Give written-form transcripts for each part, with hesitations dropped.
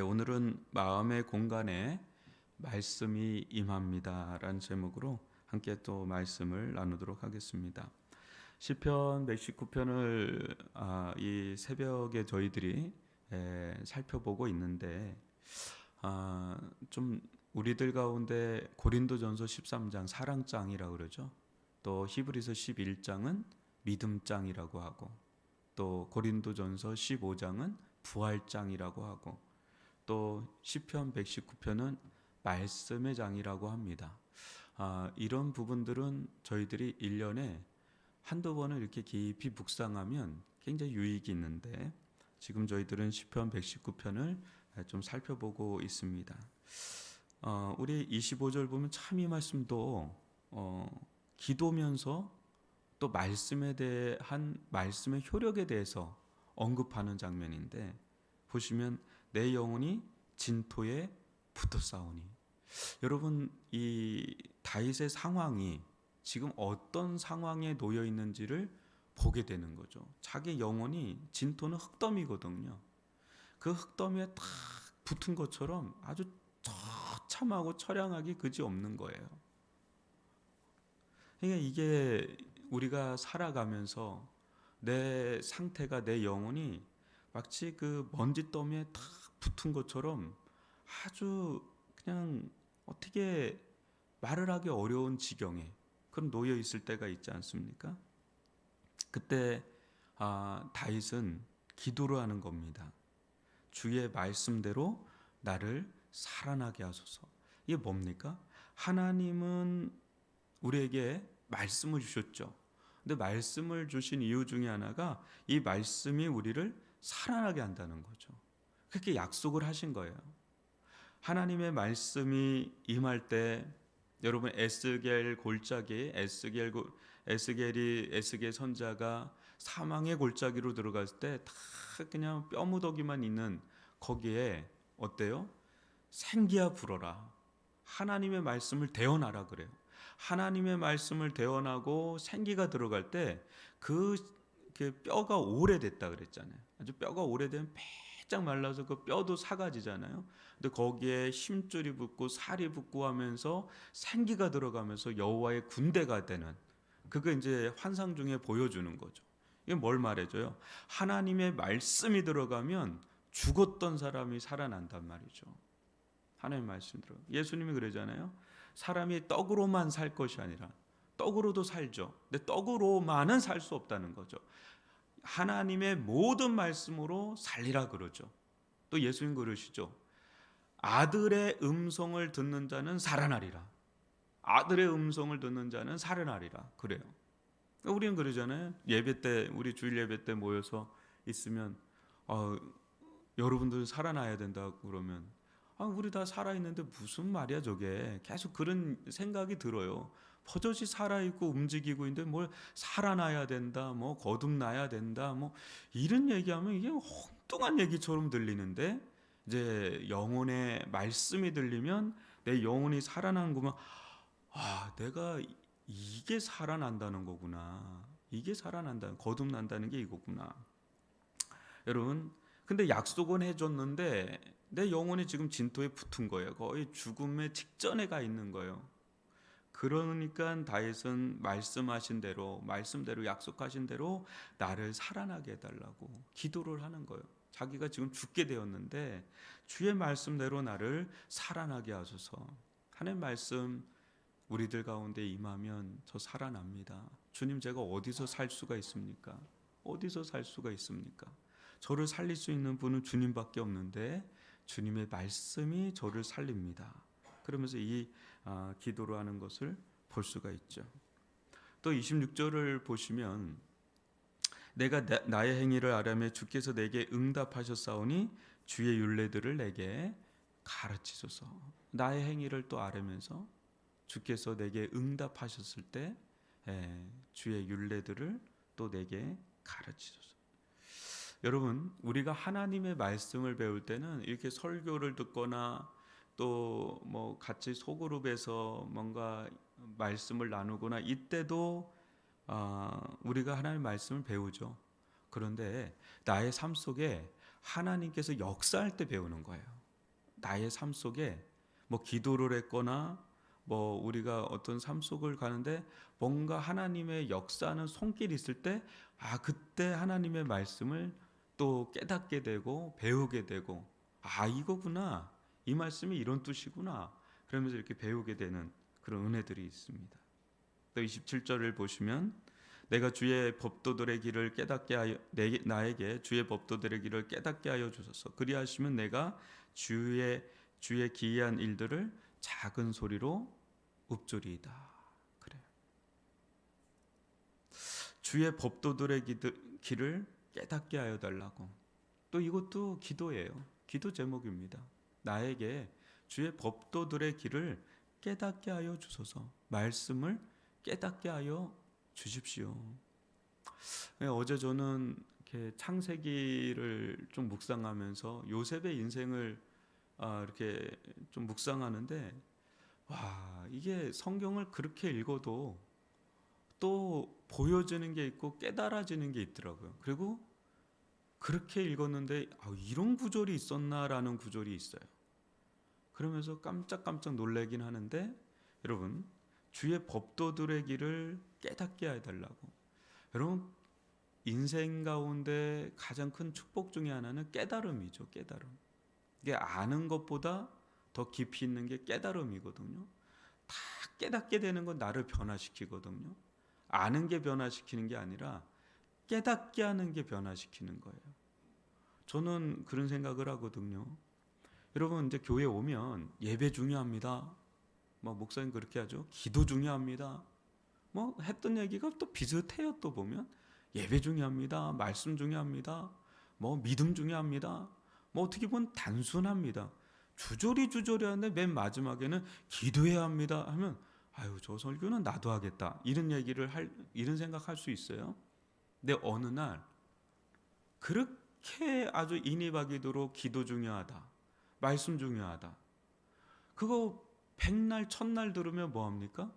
오늘은 마음의 공간에 말씀이 임합니다라는 제목으로 함께 또 말씀을 나누도록 하겠습니다. 시편 119편을 이 새벽에 저희들이 살펴보고 있는데 좀 우리들 가운데 고린도전서 13장 사랑장이라고 그러죠. 또 히브리서 11장은 믿음장이라고 하고, 또 고린도전서 15장은 부활장이라고 하고, 또 시편 119편은 말씀의 장이라고 합니다. 이런 부분들은 저희들이 1년에 한두 번을 이렇게 깊이 묵상하면 굉장히 유익이 있는데, 지금 저희들은 시편 119편을 좀 살펴보고 있습니다. 우리 25절 보면 참 이 말씀도 기도면서 또 말씀에 대한 말씀의 효력에 대해서 언급하는 장면인데, 보시면 내 영혼이 진토에 붙어 싸우니, 여러분 이 다윗의 상황이 지금 어떤 상황에 놓여 있는지를 보게 되는 거죠. 자기 영혼이, 진토는 흙더미거든요. 그 흙더미에 탁 붙은 것처럼 아주 처참하고 처량하기 그지없는 거예요. 그러니까 이게 우리가 살아가면서 내 상태가, 내 영혼이 마치 그 먼지 더미에 탁 붙은 것처럼 아주 그냥 어떻게 말을 하기 어려운 지경에 그런 놓여 있을 때가 있지 않습니까? 그때 다윗은 기도를 하는 겁니다. 주의 말씀대로 나를 살아나게 하소서. 이게 뭡니까? 하나님은 우리에게 말씀을 주셨죠. 근데 말씀을 주신 이유 중에 하나가 이 말씀이 우리를 살아나게 한다는 거죠. 그렇게 약속을 하신 거예요. 하나님의 말씀이 임할 때, 여러분 에스겔 골짜기, 에스겔 선자가 사망의 골짜기로 들어갔을 때 다 그냥 뼈무더기만 있는 거기에 어때요? 생기야 불어라. 하나님의 말씀을 대언하라 그래요. 하나님의 말씀을 대언하고 생기가 들어갈 때 그 뼈가 오래됐다 그랬잖아요. 아주 뼈가 오래되면 빼짝 말라서 그 뼈도 사가지잖아요. 근데 거기에 힘줄이 붙고 살이 붙고 하면서 생기가 들어가면서 여호와의 군대가 되는, 그거 이제 환상 중에 보여주는 거죠. 이게 뭘 말해줘요? 하나님의 말씀이 들어가면 죽었던 사람이 살아난단 말이죠. 하나님의 말씀 들어. 예수님이 그러잖아요. 사람이 떡으로만 살 것이 아니라, 떡으로도 살죠. 근데 떡으로만은 살 수 없다는 거죠. 하나님의 모든 말씀으로 살리라 그러죠. 또 예수님 그러시죠. 아들의 음성을 듣는 자는 살아나리라. 아들의 음성을 듣는 자는 살아나리라. 그래요. 우리는 그러잖아요. 예배 때, 우리 주일 예배 때 모여서 있으면 여러분들 살아나야 된다고 그러면 우리 다 살아있는데 무슨 말이야 저게. 계속 그런 생각이 들어요. 버젓이 살아있고 움직이고 있는데 뭘 살아나야 된다, 뭐 거듭나야 된다, 뭐 이런 얘기하면 이게 엉뚱한 얘기처럼 들리는데, 이제 영혼의 말씀이 들리면 내 영혼이 살아나는 거면 내가 이게 살아난다는 거구나. 이게 살아난다는, 거듭난다는 게 이거구나. 여러분, 근데 약속은 해줬는데 내 영혼이 지금 진토에 붙은 거예요. 거의 죽음의 직전에 가 있는 거예요. 그러니까 다윗은 말씀하신 대로, 말씀대로 약속하신 대로 나를 살아나게 해달라고 기도를 하는 거예요. 자기가 지금 죽게 되었는데 주의 말씀대로 나를 살아나게 하소서. 하나님 말씀 우리들 가운데 임하면 저 살아납니다. 주님, 제가 어디서 살 수가 있습니까? 어디서 살 수가 있습니까? 저를 살릴 수 있는 분은 주님밖에 없는데 주님의 말씀이 저를 살립니다. 그러면서 이 기도를 하는 것을 볼 수가 있죠. 또 26절을 보시면 내가 나의 행위를 아뢰매 주께서 내게 응답하셨사오니 주의 율례들을 내게 가르치소서. 나의 행위를 또 아뢰면서 주께서 내게 응답하셨을 때 주의 율례들을 또 내게 가르치소서. 여러분, 우리가 하나님의 말씀을 배울 때는 이렇게 설교를 듣거나 또 뭐 같이 소그룹에서 뭔가 말씀을 나누거나 이때도 우리가 하나님의 말씀을 배우죠. 그런데 나의 삶 속에 하나님께서 역사할 때 배우는 거예요. 나의 삶 속에 뭐 기도를 했거나 뭐 우리가 어떤 삶 속을 가는데 뭔가 하나님의 역사하는 손길이 있을 때 그때 하나님의 말씀을 또 깨닫게 되고 배우게 되고 이거구나. 이 말씀이 이런 뜻이구나. 그러면서 이렇게 배우게 되는 그런 은혜들이 있습니다. 또 27절을 보시면 내가 주의 법도들의 길을 깨닫게 하여 나에게 주의 법도들의 길을 깨닫게 하여 주소서. 그리하시면 내가 주의 기이한 일들을 작은 소리로 읊조리이다. 그래. 주의 법도들의 길을 깨닫게 하여 달라고. 또 이것도 기도예요. 기도 제목입니다. 나에게 주의 법도들의 길을 깨닫게 하여 주소서. 말씀을 깨닫게 하여 주십시오. 어제 저는 이렇게 창세기를 좀 묵상하면서 요셉의 인생을 이렇게 좀 묵상하는데 이게 성경을 그렇게 읽어도 또 보여지는 게 있고 깨달아지는 게 있더라고요. 그리고 그렇게 읽었는데 이런 구절이 있었나라는 구절이 있어요. 그러면서 깜짝깜짝 놀라긴 하는데 여러분 주의 법도들의 길을 깨닫게 해달라고. 여러분 인생 가운데 가장 큰 축복 중에 하나는 깨달음이죠. 깨달음. 이게 아는 것보다 더 깊이 있는 게 깨달음이거든요. 다 깨닫게 되는 건 나를 변화시키거든요. 아는 게 변화시키는 게 아니라 깨닫게 하는 게 변화시키는 거예요. 저는 그런 생각을 하거든요. 여러분 이제 교회 오면 예배 중요합니다. 목사님 그렇게 하죠. 기도 중요합니다. 했던 얘기가 또 비슷해요. 또 보면 예배 중요합니다. 말씀 중요합니다. 믿음 중요합니다. 어떻게 보면 단순합니다. 주저리 하는데 맨 마지막에는 기도해야 합니다 하면 저 설교는 나도 하겠다. 이런 생각할 수 있어요. 근데 어느 날 그렇게 아주 인이박이도록 기도 중요하다. 말씀 중요하다. 그거 백날 천날 들으면 뭐합니까?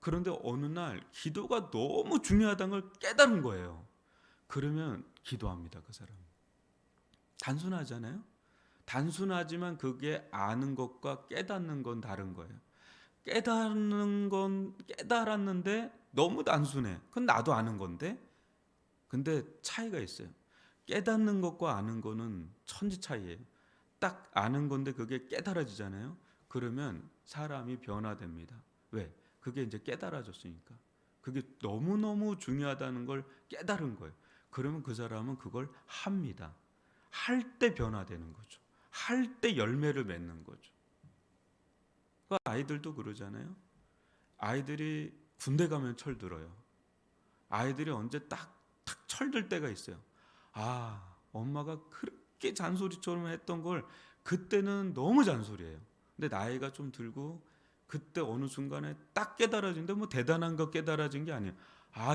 그런데 어느 날 기도가 너무 중요하다는 걸 깨달은 거예요. 그러면 기도합니다. 그 사람. 단순하잖아요. 단순하지만 그게 아는 것과 깨닫는 건 다른 거예요. 깨닫는 건 깨달았는데 너무 단순해. 그건 나도 아는 건데. 근데 차이가 있어요. 깨닫는 것과 아는 거는 천지 차이예요. 딱 아는 건데 그게 깨달아지잖아요. 그러면 사람이 변화됩니다. 왜? 그게 이제 깨달아졌으니까. 그게 너무너무 중요하다는 걸 깨달은 거예요. 그러면 그 사람은 그걸 합니다. 할 때 변화되는 거죠. 할 때 열매를 맺는 거죠. 아이들도 그러잖아요. 아이들이 군대 가면 철들어요. 아이들이 언제 딱 철들 때가 있어요. 엄마가 그렇게 잔소리처럼 했던 걸 그때는 너무 잔소리해요. 근데 나이가 좀 들고 그때 어느 순간에 딱 깨달아진데 대단한 거 깨달아진 게 아니에요.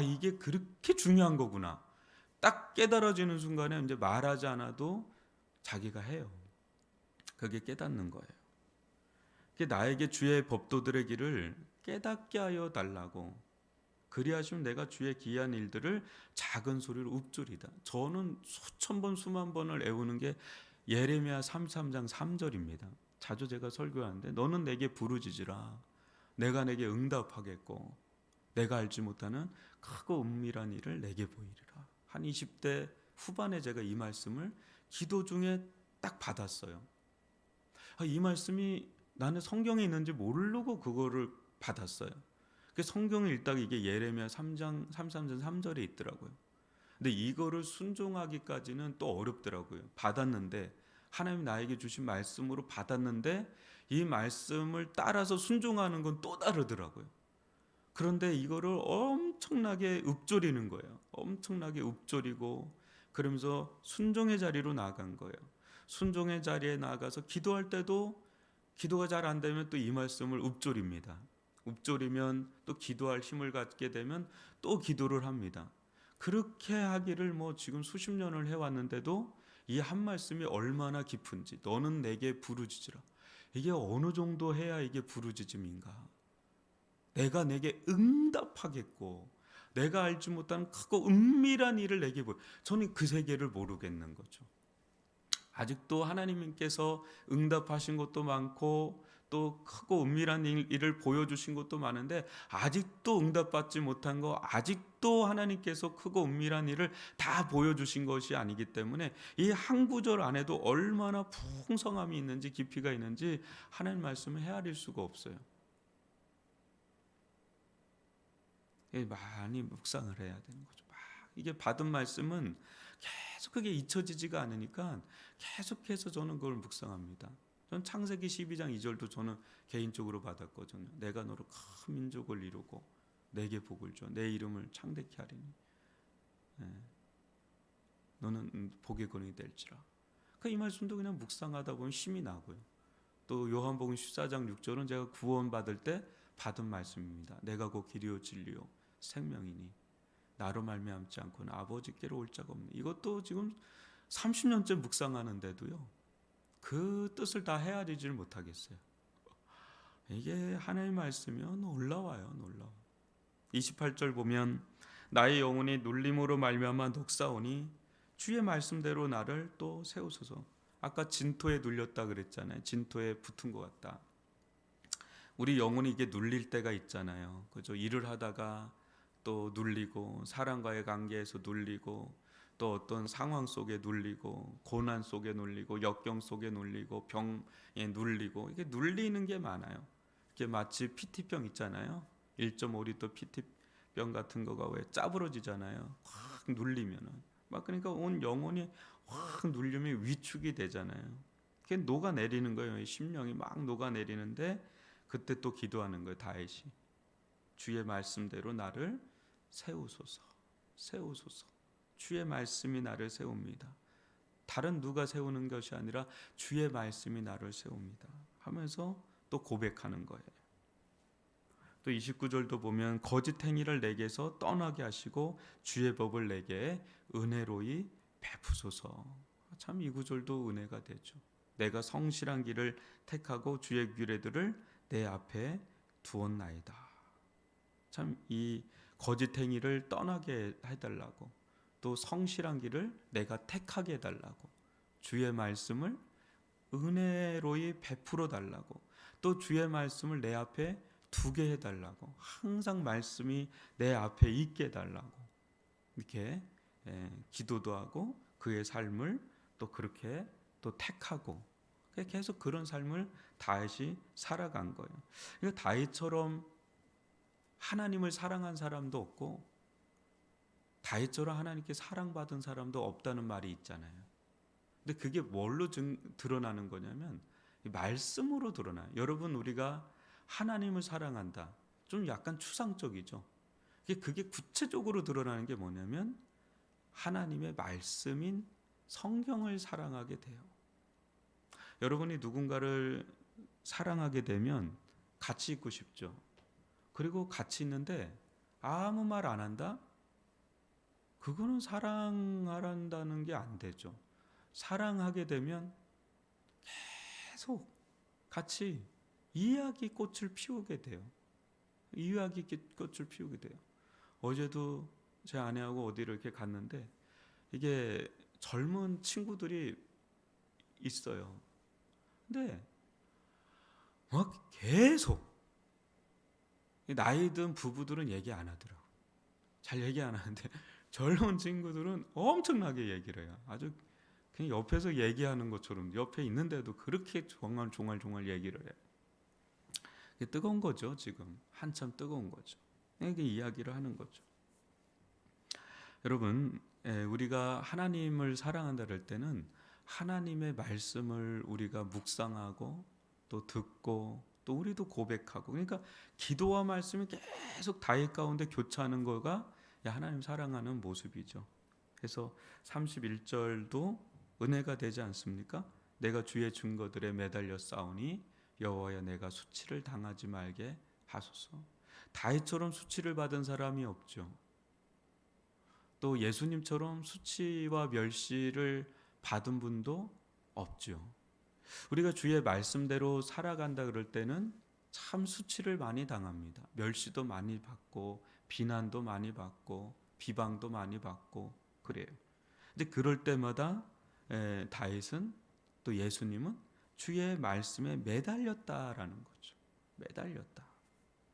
이게 그렇게 중요한 거구나. 딱 깨달아지는 순간에 이제 말하지 않아도 자기가 해요. 그게 깨닫는 거예요. 나에게 주의 법도들의 길을 깨닫게 하여 달라고. 그리하시면 내가 주의 기이한 일들을 작은 소리로 읊조리다. 저는 수천 번 수만 번을 외우는 게 예레미야 33장 3절입니다. 자주 제가 설교하는데 너는 내게 부르짖으라. 내가 내게 응답하겠고 내가 알지 못하는 크고 은밀한 일을 내게 보이리라. 한 20대 후반에 제가 이 말씀을 기도 중에 딱 받았어요. 이 말씀이 나는 성경에 있는지 모르고 그거를 받았어요. 성경을 읽다가 이게 예레미야 33장 3절에 있더라고요. 근데 이거를 순종하기까지는 또 어렵더라고요. 받았는데 하나님 나에게 주신 말씀으로 받았는데 이 말씀을 따라서 순종하는 건 또 다르더라고요. 그런데 이거를 엄청나게 읊조리는 거예요. 엄청나게 읊조리고 그러면서 순종의 자리로 나아간 거예요. 순종의 자리에 나아가서 기도할 때도 기도가 잘 안 되면 또 이 말씀을 읊조립니다. 읊조리면 또 기도할 힘을 갖게 되면 또 기도를 합니다. 그렇게 하기를 지금 수십 년을 해왔는데도 이 한 말씀이 얼마나 깊은지. 너는 내게 부르짖으라. 이게 어느 정도 해야 이게 부르짖음인가. 내가 내게 응답하겠고 내가 알지 못하는 크고 은밀한 일을 내게 보여. 저는 그 세계를 모르겠는 거죠. 아직도 하나님께서 응답하신 것도 많고 또 크고 은밀한 일을 보여주신 것도 많은데 아직도 응답받지 못한 거, 아직도 하나님께서 크고 은밀한 일을 다 보여주신 것이 아니기 때문에 이 한 구절 안에도 얼마나 풍성함이 있는지 깊이가 있는지 하나님 말씀을 헤아릴 수가 없어요. 많이 묵상을 해야 되는 거죠. 이게 받은 말씀은 계속 그게 잊혀지지가 않으니까 계속해서 저는 그걸 묵상합니다. 전 창세기 12장 2절도 저는 개인적으로 받았거든요. 내가 너로 큰 민족을 이루고 내게 복을 줘. 내 이름을 창대케 하리니 너는 복의 근원이 될지라. 이 말씀도 그냥 묵상하다 보면 힘이 나고요. 또 요한복음 14장 6절은 제가 구원 받을 때 받은 말씀입니다. 내가 곧 길이요 진리요 생명이니 나로 말미암지 않고는 아버지께로 올 자가 없네. 이것도 지금 30년째 묵상하는데도요 그 뜻을 다 헤아리지를 못하겠어요. 이게 하나님의 말씀이요 놀라워요. 놀라워. 28절 보면 나의 영혼이 눌림으로 말미암아 녹사오니 주의 말씀대로 나를 또 세우소서. 아까 진토에 눌렸다 그랬잖아요. 진토에 붙은 것 같다. 우리 영혼이 이게 눌릴 때가 있잖아요. 그죠? 일을 하다가 또 눌리고 사람과의 관계에서 눌리고 또 어떤 상황 속에 눌리고 고난 속에 눌리고 역경 속에 눌리고 병에 눌리고 이게 눌리는 게 많아요. 이게 마치 PT병 있잖아요. 1.5리터 PT병 같은 거가 왜 짜부러지잖아요. 확 눌리면은 막 그러니까 온 영혼이 확 눌리면 위축이 되잖아요. 그게 녹아내리는 거예요. 심령이 막 녹아내리는데 그때 또 기도하는 거예요. 다윗이 주의 말씀대로 나를 세우소서. 세우소서. 주의 말씀이 나를 세웁니다. 다른 누가 세우는 것이 아니라 주의 말씀이 나를 세웁니다 하면서 또 고백하는 거예요. 또 29절도 보면 거짓 행위를 내게서 떠나게 하시고 주의 법을 내게 은혜로이 베푸소서. 참 이 구절도 은혜가 되죠. 내가 성실한 길을 택하고 주의 규례들을 내 앞에 두었나이다. 참 이 거짓 행위를 떠나게 해달라고, 또 성실한 길을 내가 택하게 해달라고, 주의 말씀을 은혜로이 베풀어 달라고, 또 주의 말씀을 내 앞에 두게 해달라고, 항상 말씀이 내 앞에 있게 해달라고 이렇게 기도도 하고 그의 삶을 또 그렇게 또 택하고 계속 그런 삶을 다윗이 살아간 거예요. 그러니까 다윗처럼 하나님을 사랑한 사람도 없고 다윗처럼 하나님께 사랑받은 사람도 없다는 말이 있잖아요. 근데 그게 뭘로 드러나는 거냐면 말씀으로 드러나요. 여러분, 우리가 하나님을 사랑한다. 좀 약간 추상적이죠. 그게 구체적으로 드러나는 게 뭐냐면 하나님의 말씀인 성경을 사랑하게 돼요. 여러분이 누군가를 사랑하게 되면 같이 있고 싶죠. 그리고 같이 있는데 아무 말 안 한다? 그거는 사랑한다는 게 안 되죠. 사랑하게 되면 계속 같이 이야기 꽃을 피우게 돼요. 이야기 꽃을 피우게 돼요. 어제도 제 아내하고 어디를 이렇게 갔는데 이게 젊은 친구들이 있어요. 근데 막 계속 나이 든 부부들은 얘기 안 하더라고. 잘 얘기 안 하는데 젊은 친구들은 엄청나게 얘기를 해요. 아주 그냥 옆에서 얘기하는 것처럼 옆에 있는데도 그렇게 종알종알 얘기를 해요. 이게 뜨거운 거죠. 지금 한참 뜨거운 거죠. 이게 이야기를 하는 거죠. 여러분, 우리가 하나님을 사랑한다 그럴 때는 하나님의 말씀을 우리가 묵상하고 또 듣고 또 우리도 고백하고, 그러니까 기도와 말씀이 계속 다윗 가운데 교차하는 거가 하나님 사랑하는 모습이죠. 그래서 31절도 은혜가 되지 않습니까? 내가 주의 증거들에 매달려 싸우니 여호와여 내가 수치를 당하지 말게 하소서. 다윗처럼 수치를 받은 사람이 없죠. 또 예수님처럼 수치와 멸시를 받은 분도 없죠. 우리가 주의 말씀대로 살아간다 그럴 때는 참 수치를 많이 당합니다. 멸시도 많이 받고 비난도 많이 받고 비방도 많이 받고 그래요. 근데 그럴 때마다 다윗은 또 예수님은 주의 말씀에 매달렸다라는 거죠. 매달렸다.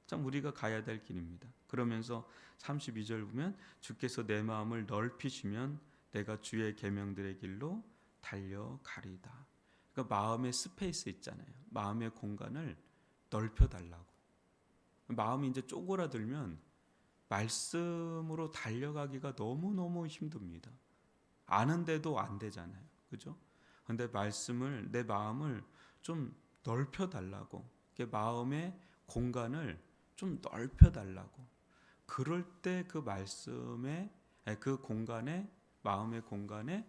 참 우리가 가야 될 길입니다. 그러면서 32절 보면 주께서 내 마음을 넓히시면 내가 주의 계명들의 길로 달려가리다. 그러니까 마음의 스페이스 있잖아요. 마음의 공간을 넓혀 달라고. 마음이 이제 쪼그라들면 말씀으로 달려가기가 너무너무 힘듭니다. 아는데도 안 되잖아요. 그죠? 근데 말씀을, 내 마음을 좀 넓혀 달라고. 마음의 공간을 좀 넓혀 달라고. 그럴 때 그 말씀에, 그 공간에, 마음의 공간에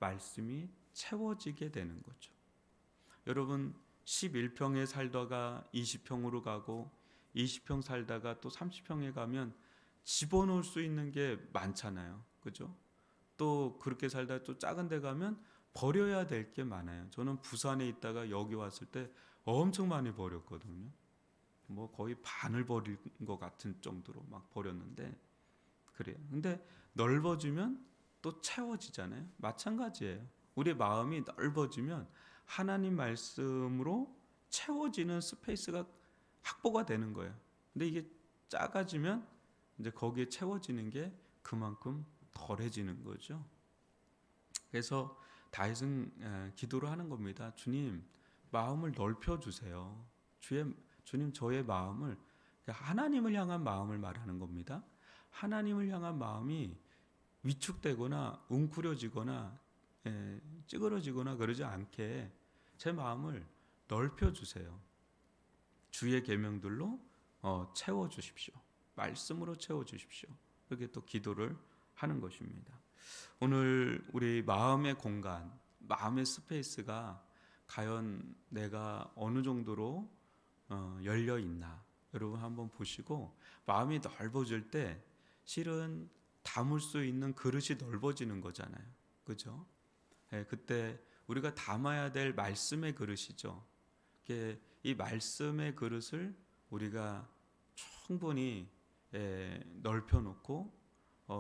말씀이 채워지게 되는 거죠. 여러분 11평에 살다가 20평으로 가고 20평 살다가 또 30평에 가면 집어넣을 수 있는 게 많잖아요. 그죠? 또 그렇게 살다가 또 작은 데 가면 버려야 될 게 많아요. 저는 부산에 있다가 여기 왔을 때 엄청 많이 버렸거든요. 뭐 거의 반을 버린 것 같은 정도로 막 버렸는데 그래요. 근데 넓어지면 또 채워지잖아요. 마찬가지예요. 우리 마음이 넓어지면 하나님 말씀으로 채워지는 스페이스가 확보가 되는 거예요. 근데 이게 작아지면 이제 거기에 채워지는 게 그만큼 덜해지는 거죠. 그래서 다윗은 기도를 하는 겁니다. 주님, 마음을 넓혀 주세요. 주님, 저의 마음을, 하나님을 향한 마음을 말하는 겁니다. 하나님을 향한 마음이 위축되거나 웅크려지거나 찌그러지거나 그러지 않게 제 마음을 넓혀 주세요. 주의 계명들로 채워 주십시오. 말씀으로 채워 주십시오. 그렇게 또 기도를 하는 것입니다. 오늘 우리 마음의 공간, 마음의 스페이스가 과연 내가 어느 정도로 열려 있나 여러분 한번 보시고, 마음이 넓어질 때 실은 담을 수 있는 그릇이 넓어지는 거잖아요. 그죠? 그때 우리가 담아야 될 말씀의 그릇이죠. 이 말씀의 그릇을 우리가 충분히 넓혀놓고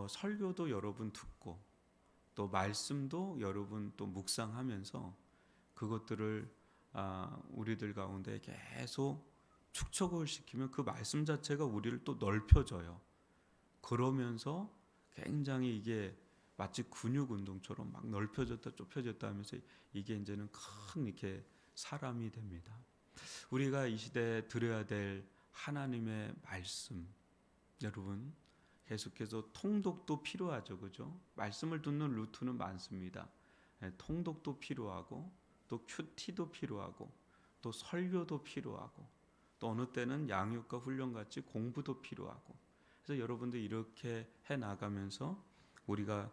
설교도 여러분 듣고 또 말씀도 여러분 또 묵상하면서 그것들을 우리들 가운데 계속 축적을 시키면 그 말씀 자체가 우리를 또 넓혀져요. 그러면서 굉장히 이게 마치 근육 운동처럼 막 넓혀졌다 좁혀졌다 하면서 이게 이제는 큰 이렇게 사람이 됩니다. 우리가 이 시대에 들어야 될 하나님의 말씀, 여러분 계속해서 통독도 필요하죠. 그죠? 말씀을 듣는 루트는 많습니다. 통독도 필요하고 또 큐티도 필요하고 또 설교도 필요하고 또 어느 때는 양육과 훈련같이 공부도 필요하고, 그래서 여러분들 이렇게 해 나가면서 우리가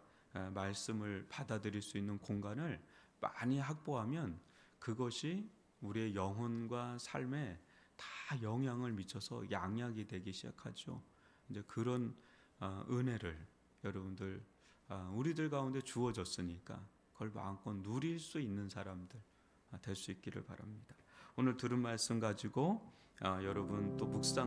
말씀을 받아들일 수 있는 공간을 많이 확보하면 그것이 우리의 영혼과 삶에 다 영향을 미쳐서 양약이 되기 시작하죠. 이제 그런 은혜를 여러분들 우리들 가운데 주어졌으니까 그걸 마음껏 누릴 수 있는 사람들 될 수 있기를 바랍니다. 오늘 들은 말씀 가지고 여러분 또 묵상